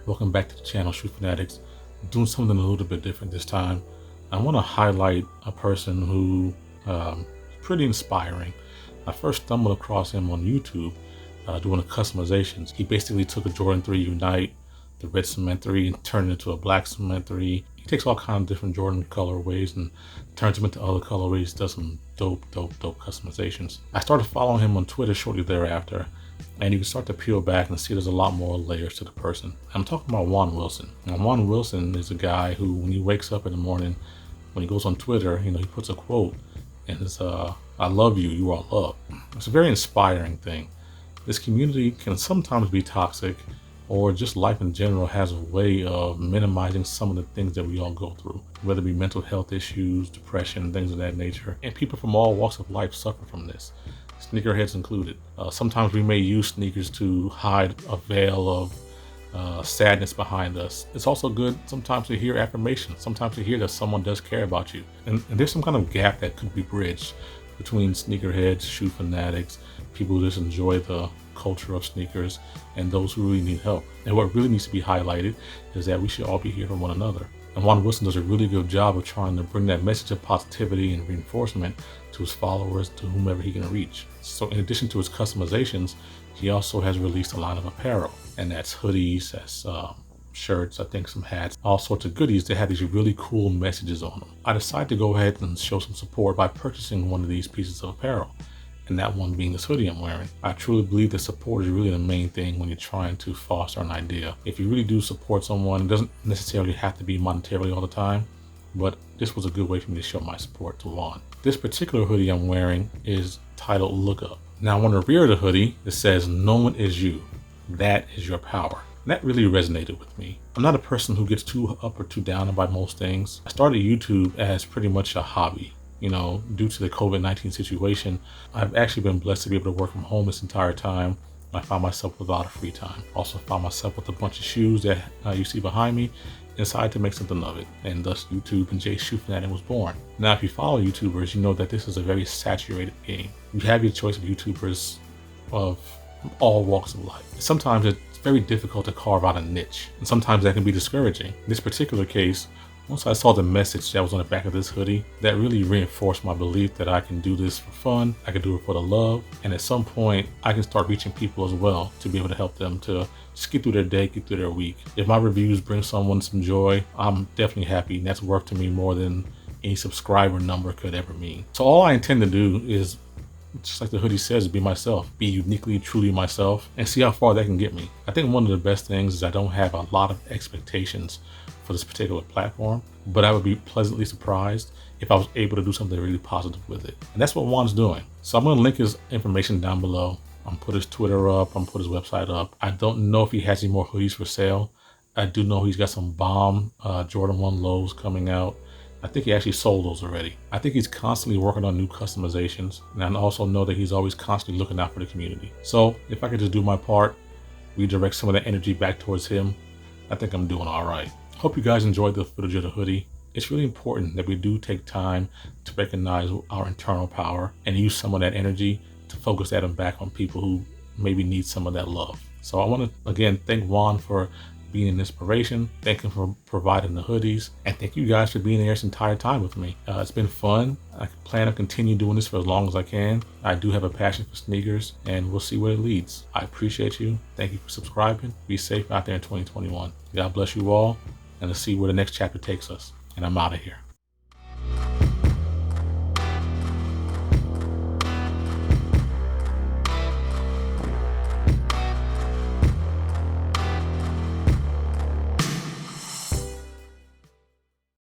Welcome back to the channel, Shoe Fanatics. Doing something a little bit different this time. I want to highlight a person who is pretty inspiring. I first stumbled across him on YouTube doing the customizations. He basically took a Jordan 3 Unite, the red cement 3, and turned it into a black cement 3. He takes all kinds of different Jordan colorways and turns them into other colorways, does some dope customizations. I started following him on Twitter shortly thereafter, and you can start to peel back and see there's a lot more layers to the person. I'm talking about Juan Wilson. Now, Juan Wilson is a guy who, when he wakes up in the morning, when he goes on Twitter, he puts a quote, and it's, I love you, you are loved. It's a very inspiring thing. This community can sometimes be toxic, or just life in general has a way of minimizing some of the things that we all go through, whether it be mental health issues, depression, things of that nature. And people from all walks of life suffer from this, sneakerheads included. Sometimes we may use sneakers to hide a veil of sadness behind us. It's also good sometimes to hear affirmation, sometimes to hear that someone does care about you. And there's some kind of gap that could be bridged between sneakerheads, shoe fanatics, people who just enjoy the culture of sneakers, and those who really need help. And what really needs to be highlighted is that we should all be here for one another. And Juan Wilson does a really good job of trying to bring that message of positivity and reinforcement to his followers, to whomever he can reach. So in addition to his customizations, he also has released a line of apparel, and that's hoodies, that's shirts, I think some hats, all sorts of goodies that have these really cool messages on them. I decided to go ahead and show some support by purchasing one of these pieces of apparel, and that one being this hoodie I'm wearing. I truly believe that support is really the main thing when you're trying to foster an idea. If you really do support someone, it doesn't necessarily have to be monetarily all the time, but this was a good way for me to show my support to Juan. This particular hoodie I'm wearing is titled Look Up. Now on the rear of the hoodie, it says, "No one is you. That is your power." And that really resonated with me. I'm not a person who gets too up or too down about most things. I started YouTube as pretty much a hobby. Due to the COVID-19 situation, I've actually been blessed to be able to work from home this entire time. I found myself with a lot of free time. Also found myself with a bunch of shoes that you see behind me, and decided to make something of it. And thus YouTube and Jay Shoe Fanatic was born. Now, if you follow YouTubers, you know that this is a very saturated game. You have your choice of YouTubers of all walks of life. Sometimes it's very difficult to carve out a niche, and sometimes that can be discouraging. In this particular case, once I saw the message that was on the back of this hoodie, that really reinforced my belief that I can do this for fun, I can do it for the love, and at some point I can start reaching people as well to be able to help them to just get through their day, get through their week. If my reviews bring someone some joy, I'm definitely happy, and that's worth to me more than any subscriber number could ever mean. So all I intend to do is, just like the hoodie says, be myself, be uniquely, truly myself, and see how far that can get me. I think one of the best things is I don't have a lot of expectations for this particular platform, but I would be pleasantly surprised if I was able to do something really positive with it. And that's what Juan's doing. So I'm gonna link his information down below. I'm gonna put his Twitter up, I'm gonna put his website up. I don't know if he has any more hoodies for sale. I do know he's got some bomb Jordan 1 lows coming out. I think he actually sold those already. I think he's constantly working on new customizations, and I also know that he's always constantly looking out for the community. So if I could just do my part, redirect some of that energy back towards him, I think I'm doing all right. Hope you guys enjoyed the footage of the hoodie. It's really important that we do take time to recognize our internal power and use some of that energy to focus that back on people who maybe need some of that love. So I want to again thank Juan for being an inspiration, thank him for providing the hoodies, and thank you guys for being there this entire time with me. It's been fun. I plan to continue doing this for as long as I can. I do have a passion for sneakers, and we'll see where it leads. I appreciate you. Thank you for subscribing. Be safe out there in 2021. God bless you all, and let's see where the next chapter takes us. And I'm out of here.